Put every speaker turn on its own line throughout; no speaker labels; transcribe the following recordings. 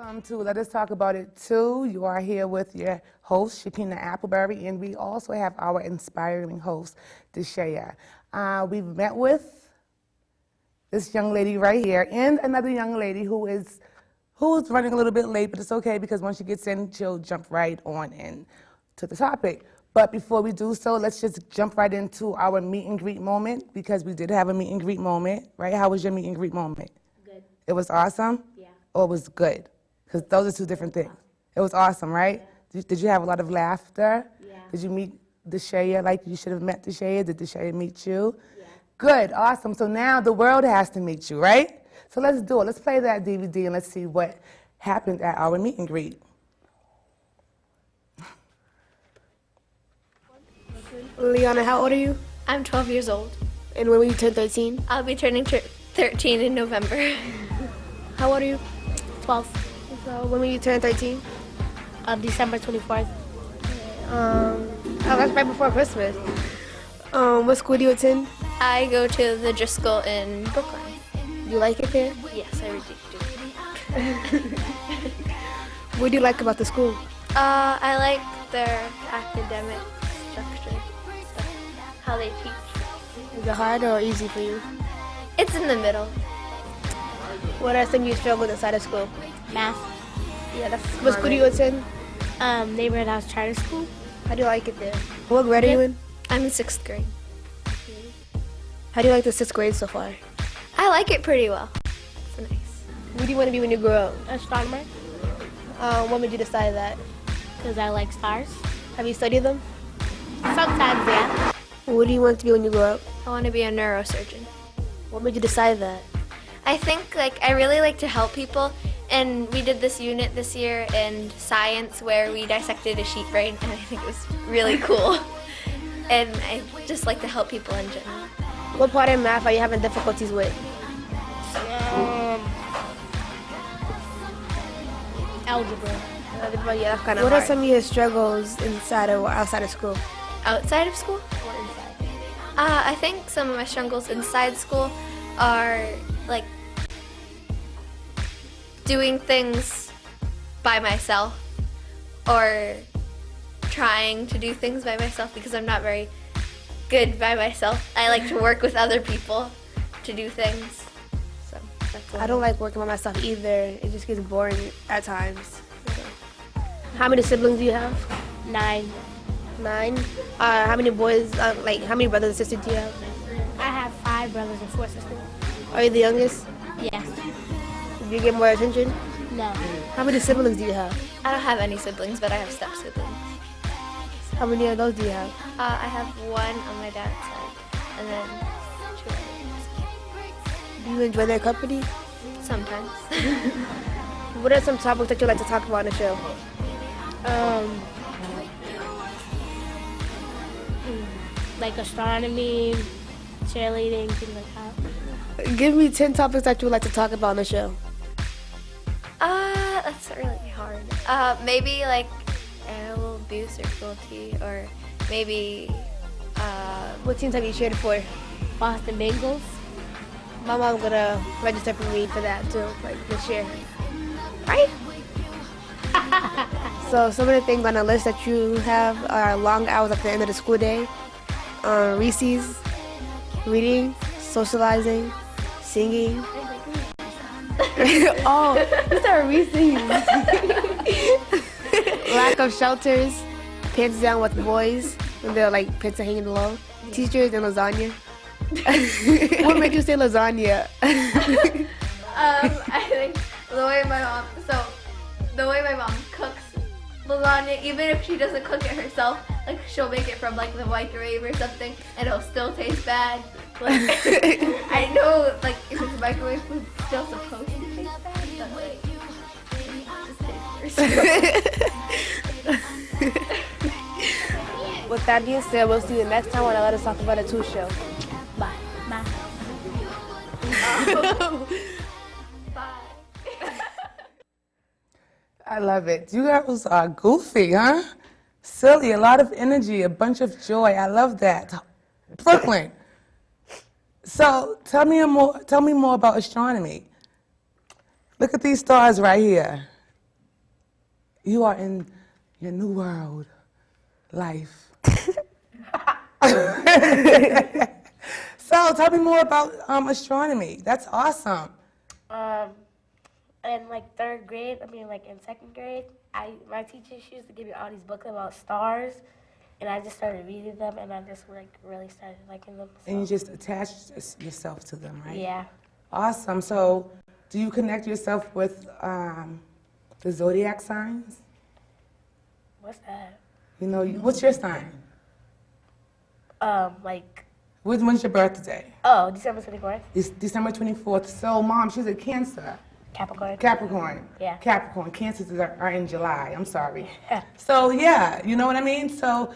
Welcome to Let Us Talk About It Too. You are here with your host, Shakina Appleberry, and we also have our inspiring host, Deshaya. We've met with this young lady right here and another young lady who's running a little bit late, but it's okay because once she gets in, she'll jump right on into the topic. But before we do so, let's just jump right into our meet and greet moment because we did have a meet and greet moment, right? How was your meet and greet moment?
Good.
It was awesome?
Yeah.
Or it was good? Because those are two different things. It was awesome, right?
Yeah.
Did you have a lot of laughter?
Yeah.
Did you meet Deshaya like you should have met Deshaya? Did Deshaya meet you?
Yeah.
Good, awesome. So now the world has to meet you, right? So let's do it. Let's play that DVD and let's see what happened at our meet and greet.
Lilliana, how old are you?
I'm 12 years old.
And when will you turn 13?
I'll be turning 13 in November.
How old are you?
12th
So when will you turn 13?
of December 24th.
Oh, that's right before Christmas. What school do you attend?
I go to the Driscoll in Brookline.
Do you like it there?
Yes, I really do.
What do you like about the school?
I like their academic structure, how they teach.
Is it hard or easy for you?
It's in the middle.
What are some you struggle with inside of school?
Math.
Yeah, that's. What school do you attend?
Neighborhood House Charter School.
How do you like it there? What grade are you in?
I'm in 6th grade.
How do you like the 6th grade so far?
I like it pretty well. It's nice.
What do you want to be when you grow up?
Astronomer.
What made you decide that?
Because I like stars.
Have you studied them?
Sometimes, yeah.
What do you want to be when you grow up?
I want to be a neurosurgeon.
What made you decide that?
I think I really like to help people, and we did this unit this year in science where we dissected a sheep brain, and I think it was really cool. And I just like to help people in general.
What part in math are you having difficulties with?
Algebra.
Yeah, that's kind of
What
hard.
are
Some of your struggles inside or outside of school?
Outside of school?
Or inside?
I think some of my struggles inside school are like doing things by myself or trying to do things by myself because I'm not very good by myself. I like to work with other people to do things. So that's
I don't like working by myself either. It just gets boring at times. How many siblings do you have?
9.
9. How many boys, how many brothers and sisters do you have?
I have 5 brothers and 4 sisters.
Are you the youngest?
Yes.
Do you get more attention?
No.
How many siblings do you have?
I don't have any siblings, but I have step siblings.
How many of those do you have?
I have one on my dad's side, and then 2 others.
Do you enjoy their company?
Sometimes.
What are some topics that you like to talk about on the show?
Like astronomy, cheerleading, things like that.
Give me 10 topics that you would like to talk about on the show.
That's really hard. Maybe like animal abuse or cruelty, or maybe
What teams have you cheered for?
Boston Bengals.
My mom's gonna register for me for that too, like this year. Right? So some of the things on the list that you have are long hours at the end of the school day, recess, reading, socializing, singing. Oh, these are recess. Lack of shelters, pants down with boys when they're like pants are hanging low. Teachers and lasagna. What made you say lasagna?
I think the way my mom cooks lasagna, even if she doesn't cook it herself, like she'll make it from like the microwave or something, and it'll still taste bad. Like I know, like if it's microwave food, it's still supposed to taste bad, but like it just tastes worse.
With that being said, we'll see you next time on the Let Us Talk About It Too show.
Bye. Bye.
Bye.
I love it. You girls are goofy, huh? Silly, a lot of energy, a bunch of joy. I love that. Brooklyn. So tell me more about astronomy. Look at these stars right here. You are in your new world, life. So tell me more about astronomy. That's awesome.
In like in second grade, my teacher, she used to give me all these books about stars, and I just started reading them, and I just like really started liking them. So.
And you just attached yourself to them, right?
Yeah.
Awesome. So do you connect yourself with the zodiac signs?
What's that?
You know, what's your sign? When's your birthday?
December 24th.
It's December 24th. So, Mom, she's a Cancer.
Capricorn.
Capricorn.
Yeah.
Capricorn. Cancers are in July. I'm sorry.
Yeah.
So, yeah, you know what I mean? So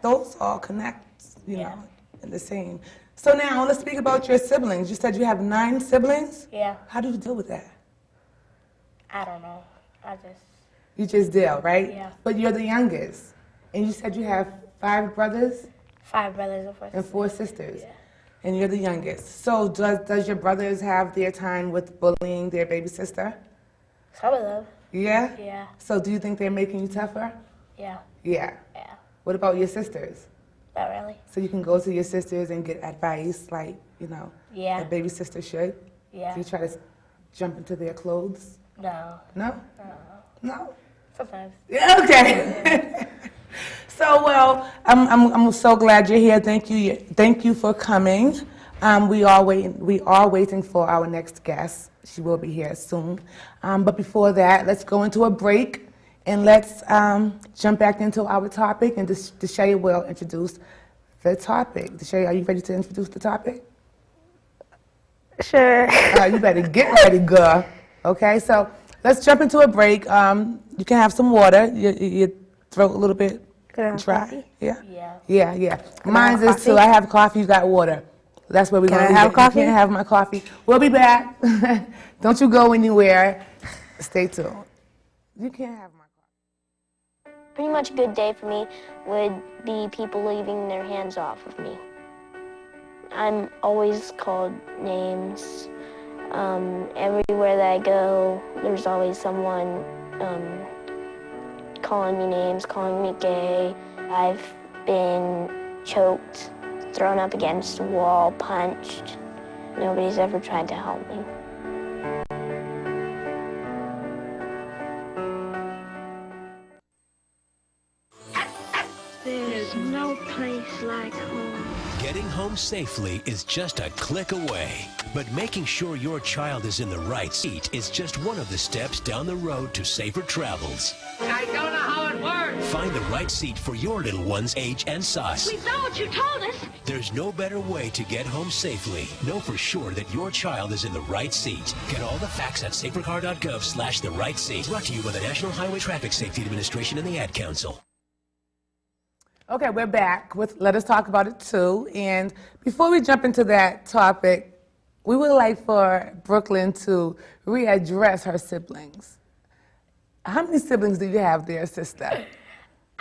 those all connect, you
Yeah.
know, in the same. So now let's speak about your siblings. You said you have 9 siblings?
Yeah.
How do you deal with that?
I don't know.
You just deal, right?
Yeah.
But you're the youngest. And you said you have 5 brothers
5 brothers and 4 sisters.
and 4 sisters.
Yeah.
And you're the youngest. So does your brothers have their time with bullying their baby sister?
Some of them.
Yeah?
Yeah.
So do you think they're making you tougher?
Yeah.
Yeah.
Yeah.
What about your sisters?
Not really.
So you can go to your sisters and get advice like, you know,
Yeah.
a baby sister should?
Yeah.
Do you try to jump into their clothes?
No.
No? No?
Sometimes.
Yeah, okay. So, well, I'm so glad you're here. Thank you for coming. We are waiting for our next guest. She will be here soon. But before that, let's go into a break and let's jump back into our topic. And Deshaya will introduce the topic. Deshaya, are you ready to introduce the topic?
Sure.
You better get ready, girl. Okay, so let's jump into a break. You can have some water. Your throat a little bit
Can I have
dry.
coffee?
Yeah.
Yeah.
Yeah.
I
Mine's
have
is too.
coffee?
I have coffee. You got water. That's where we're
Can
going
I
to
have coffee?
You can't have my coffee. We'll be back. Don't you go anywhere. Stay tuned. You can't have my coffee.
Pretty much a good day for me would be people leaving their hands off of me. I'm always called names. Everywhere that I go, there's always someone calling me names, calling me gay. I've been choked, thrown up against a wall, punched. Nobody's ever tried to help me.
There's no place like home.
Getting home safely is just a click away. But making sure your child is in the right seat is just one of the steps down the road to safer travels.
I don't know how it works.
Find the right seat for your little one's age and size.
We know what you told us.
There's no better way to get home safely. Know for sure that your child is in the right seat. Get all the facts at safercar.gov/the right seat. Brought to you by the National Highway Traffic Safety Administration and the Ad Council.
Okay, we're back with Let Us Talk About It Too. And before we jump into that topic, we would like for Brooklyn to readdress her siblings. How many siblings do you have there, sister?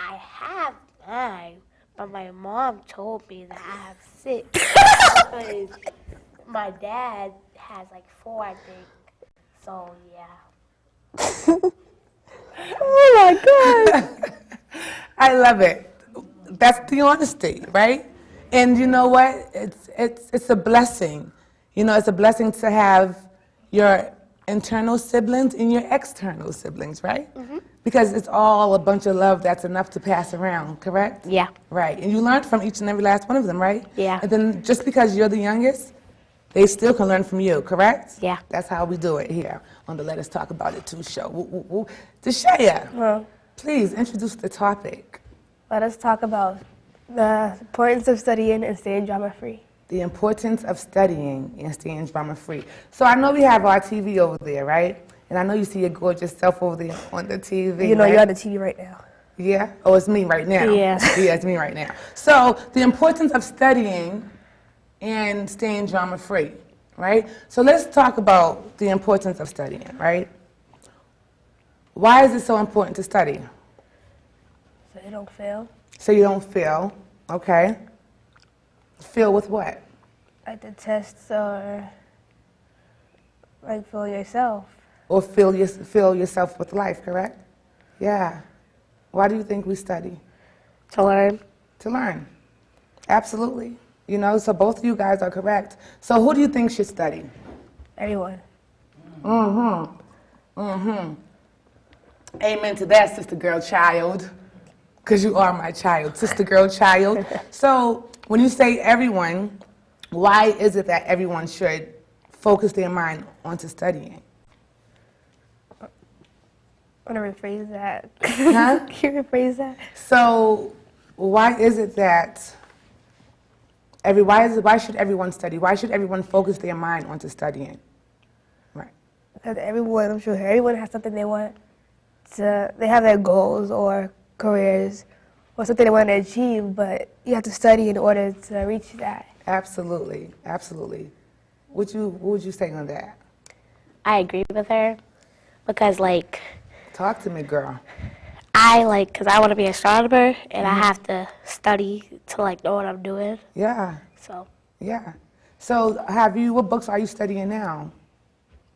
I have 9, but my mom told me that I have 6. Because my dad has like 4, I think. So, yeah.
Oh my God. I love it. That's the honesty, right? And you know what? It's a blessing. You know, it's a blessing to have your internal siblings and your external siblings, right? Mm-hmm. Because it's all a bunch of love that's enough to pass around, correct?
Yeah.
Right. And you learn from each and every last one of them, right?
Yeah.
And then just because you're the youngest, they still can learn from you, correct?
Yeah.
That's how we do it here on the Let Us Talk About It Too show. Deshaya, please introduce the topic.
Let us talk about the importance of studying and staying drama-free.
The importance of studying and staying drama-free. So I know we have our TV over there, right? And I know you see your gorgeous self over there on the TV.
You know,
right?
you're on the TV right now.
Yeah? Oh, it's me right now.
Yeah.
Yeah, it's me right now. So the importance of studying and staying drama-free, right? So let's talk about the importance of studying, right? Why is it so important to study?
So you don't fail.
So you don't fail, okay? Fail with what?
Like the tests or like fail yourself.
Or fill yourself with life, correct? Yeah. Why do you think we study?
To learn.
To learn. Absolutely. You know, so both of you guys are correct. So who do you think should study?
Everyone.
Amen to that, sister girl child. Because you are my child, sister girl child. So when you say everyone, why is it that everyone should focus their mind onto studying?
I'm going to rephrase that.
Huh?
Can you rephrase that?
So why is it that why should everyone study? Why should everyone focus their mind onto studying? Right.
Because everyone, I'm sure everyone has something they want to, they have their goals or careers or something they want to achieve, but you have to study in order to reach that.
Absolutely, absolutely. What would you say on that?
I agree with her because, like,
Talk to me, girl.
because I want to be an astronomer and I have to study to, like, know what I'm doing.
Yeah,
So,
yeah. So what books are you studying now?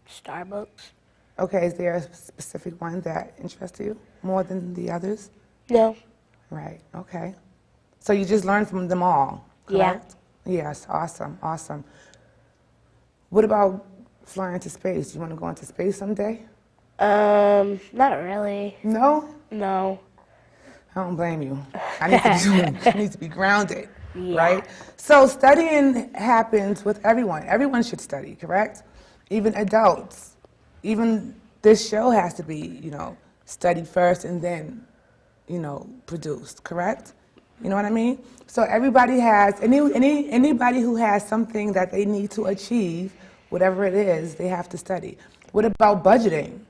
Starbucks.
Okay, is there a specific one that interests you more than the others?
No.
Right, okay. So you just learn from them all,
Yeah.
correct? Yes, awesome, awesome. What about flying to space? You want to go into space someday?
Not really.
No?
No.
I don't blame you. I need to be grounded,
Yeah.
right? So studying happens with everyone. Everyone should study, correct? Even adults. Even this show has to be, studied first and then, produced, correct? You know what I mean? So everybody has, anybody who has something that they need to achieve, whatever it is, they have to study. What about budgeting?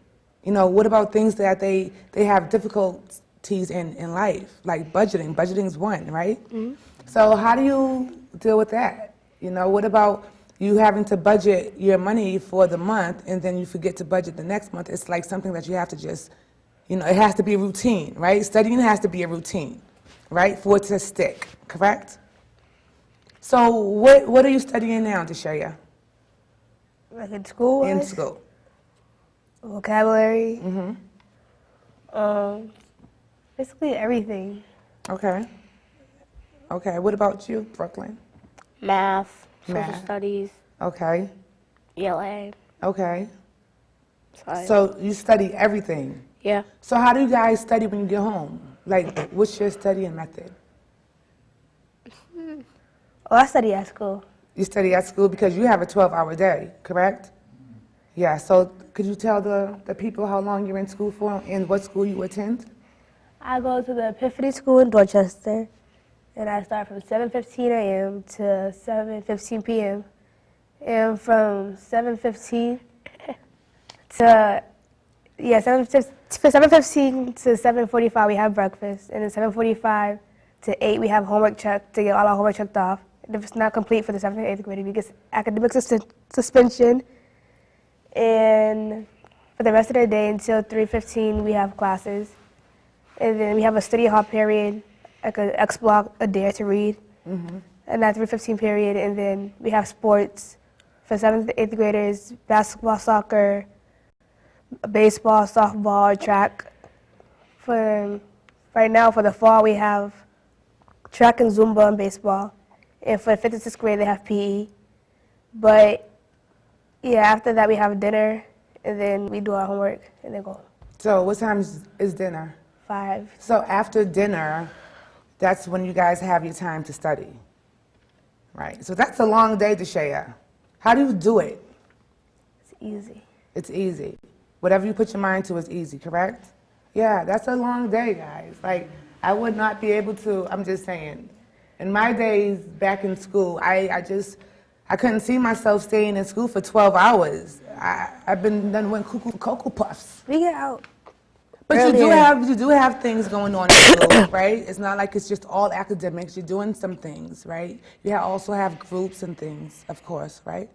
What about things that they have difficulties in life, like budgeting? Budgeting's one, right? Mm-hmm. So how do you deal with that? What about you having to budget your money for the month and then you forget to budget the next month? It's like something that you have to just, it has to be a routine, right? Studying has to be a routine, right, for it to stick, correct? So what are you studying now, Deshaya?
Like in school?
In school.
Vocabulary. Basically everything.
Okay. Okay, what about you, Brooklyn?
Math, social
Math.
studies,
Okay,
ELA.
okay.
Science.
So you study everything.
Yeah.
So how do you guys study when you get home? Like, what's your studying method?
Oh, I study at school.
You study at school because you have a 12-hour day, correct? Yeah, so could you tell the people how long you're in school for and what school you attend?
I go to the Epiphany School in Dorchester, and I start from 7:15 a.m. to 7:15 p.m. And from 7:15 to 7:15 to 7:45 we have breakfast, and then 7:45 to 8 we have homework check to get all our homework checked off. And if it's not complete for the 7th and 8th grade, we get academic suspension. And for the rest of the day until 3:15 we have classes. And then we have a study hall period, like an X block a day to read. Mm-hmm. And that 3:15 period, and then we have sports for 7th and 8th graders, basketball, soccer, baseball, softball, track. For right now, for the fall, we have track and Zumba and baseball. And for 5th and 6th grade, they have PE. But yeah, after that, we have dinner, and then we do our homework, and then go.
So what time is dinner?
5.
So after dinner, that's when you guys have your time to study, right? So that's a long day, Deshaya. How do you do it?
It's easy.
It's easy. Whatever you put your mind to is easy, correct? Yeah, that's a long day, guys. Like, I would not be able to, I'm just saying. In my days back in school, I couldn't see myself staying in school for 12 hours. I've been done with Cocoa Puffs.
We get out.
But you do have things going on in school, right? It's not like it's just all academics. You're doing some things, right? You also have groups and things, of course, right?